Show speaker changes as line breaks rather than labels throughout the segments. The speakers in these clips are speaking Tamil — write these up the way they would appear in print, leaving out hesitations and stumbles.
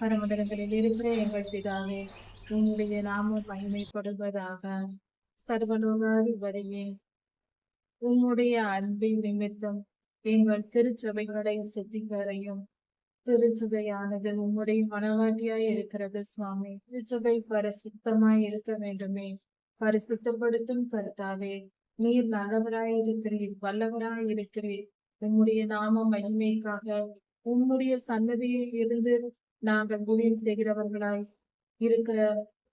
பரமண்டலங்களில் இருக்கிற எங்கள் பிதாவே, உம்முடைய நாமம் மகிமைப்படுவதாக. சர்வலோகாதிபதியே, உம்முடைய அன்பின் நிமித்தம் எங்கள் திருச்சபைகளை சுத்திகரையும். திருச்சபையானது உம்முடைய மனவாட்டியாய் இருக்கிறது சுவாமி. திருச்சபை பரிசுத்தமாய் இருக்க வேண்டுமே. பரிசுத்தப்படுத்தும் கர்த்தாவே, நீர் நல்லவராய் இருக்கிறீர், வல்லவராய் இருக்கிறீர். உம்முடைய நாம மகிமைக்காக உம்முடைய சன்னதியில் இருந்து நாங்கள் ஊழியம் செய்கிறவர்களாய் இருக்கிற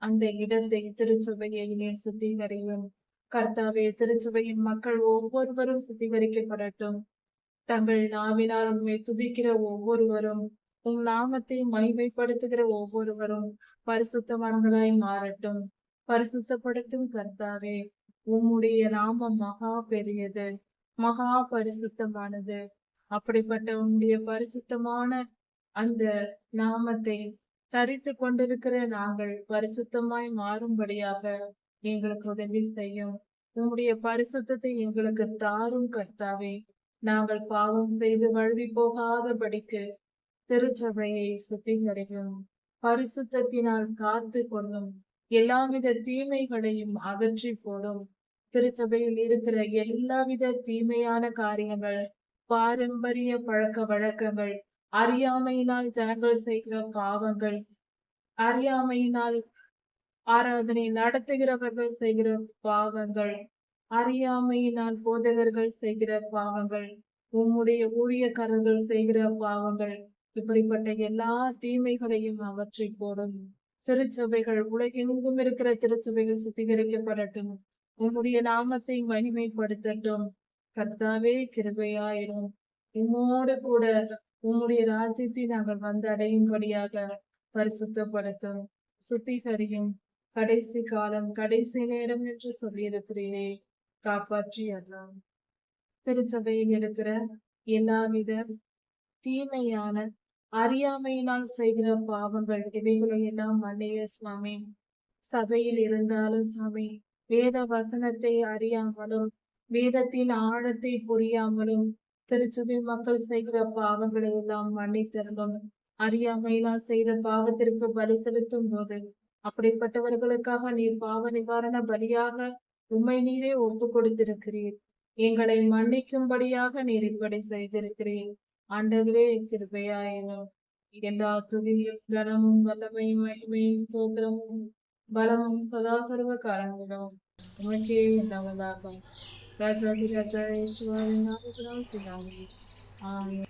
அந்த இடத்தை, திருச்சபையை நீர் சுத்திகரியும். கர்த்தாவே, திருச்சபையின் மக்கள் ஒவ்வொருவரும் சுத்திகரிக்கப்படட்டும். தங்கள் நாவினால் உண்மை துதிக்கிற ஒவ்வொருவரும், உம் நாமத்தை மகிமைப்படுத்துகிற ஒவ்வொருவரும் பரிசுத்தவான்களாய் மாறட்டும். பரிசுத்தப்படுத்தும் கர்த்தாவே, உம்முடைய நாமம் மகா பெரியது, மகா பரிசுத்தமானது. அப்படிப்பட்ட உம்முடைய பரிசுத்தமான அந்த நாமத்தை தரித்து கொண்டிருக்கிற நாங்கள் பரிசுத்தமாய் மாறும்படியாக எங்களுக்கு உதவி செய்யும். உம்முடைய பரிசுத்தத்தை எங்களுக்கு தாரும் கர்த்தாவே. நாங்கள் பாவம் செய்து வழுவி போகாதபடிக்கு திருச்சபையை சுத்திகரியும். பரிசுத்தத்தினால் காத்து கொள்ளும். எல்லாவித தீமைகளையும் அகற்றி போடும். திருச்சபையில் இருக்கிற எல்லாவித தீமையான காரியங்கள், பாரம்பரிய பழக்க வழக்கங்கள், அறியாமையினால் ஜனங்கள் செய்கிற பாவங்கள், அறியாமையினால் ஆராதனை நடத்துகிறவர்கள் செய்கிற பாவங்கள், அறியாமையினால் போதகர்கள் செய்கிற பாவங்கள், உம்முடைய ஊழியக்காரர்கள் செய்கிற பாவங்கள், இப்படிப்பட்ட எல்லா தீமைகளையும் அகற்றி போடும். திருச்சபைகள் உலகெங்கும் இருக்கிற திருச்சபைகள் சுத்திகரிக்கப்படட்டும். உம்முடைய நாமத்தை மகிமைப்படுத்தட்டும். கர்த்தாவே, கிருபையாயிரும். உம்மோடு கூட உம்முடைய ராஜ்யத்தை நாங்கள் வந்து அடையும்படியாக பரிசுத்தப்படுத்தும், சுத்திகரியும். கடைசி காலம், கடைசி நேரம் என்று சொல்லியிருக்கிறீரே, காப்பாற்றி அருளும். திருச்சபையில் இருக்கிற எல்லாவித தீமையான அறியாமையினால் செய்கிற பாவங்கள், இவைகளை எல்லாம் மன்னிய சுவாமி. சபையில் இருந்தாலும் சுவாமி, வேத வசனத்தை அறியாமலும் வேதத்தின் ஆழத்தை புரியாமலும் திருச்சபை மக்கள் செய்கிற பாவங்களை எல்லாம் மன்னித்தருளும். அறியாமையினால் செய்த பாவத்திற்கு பலி செலுத்தும் போது அப்படிப்பட்டவர்களுக்காக நீர் பாவ நிவாரண பலியாக உம்மை நீரே ஒப்பு கொடுத்திருக்கிறீர். எங்களை மன்னிக்கும்படியாக நீர் இப்படி செய்திருக்கிறீர். ஆண்டவரே, கிருபையாயினும். எல்லா துதியும் கனமும் வல்லமையும் மகிமையும் ஸ்தோத்திரமும் பலமும் சதா சர்வ காலங்களும் உமக்கே உண்டாவதாக. ராஜாதி ராஜா இயேசுவின் நாமத்தினால் பிதாவே. ஆமென்.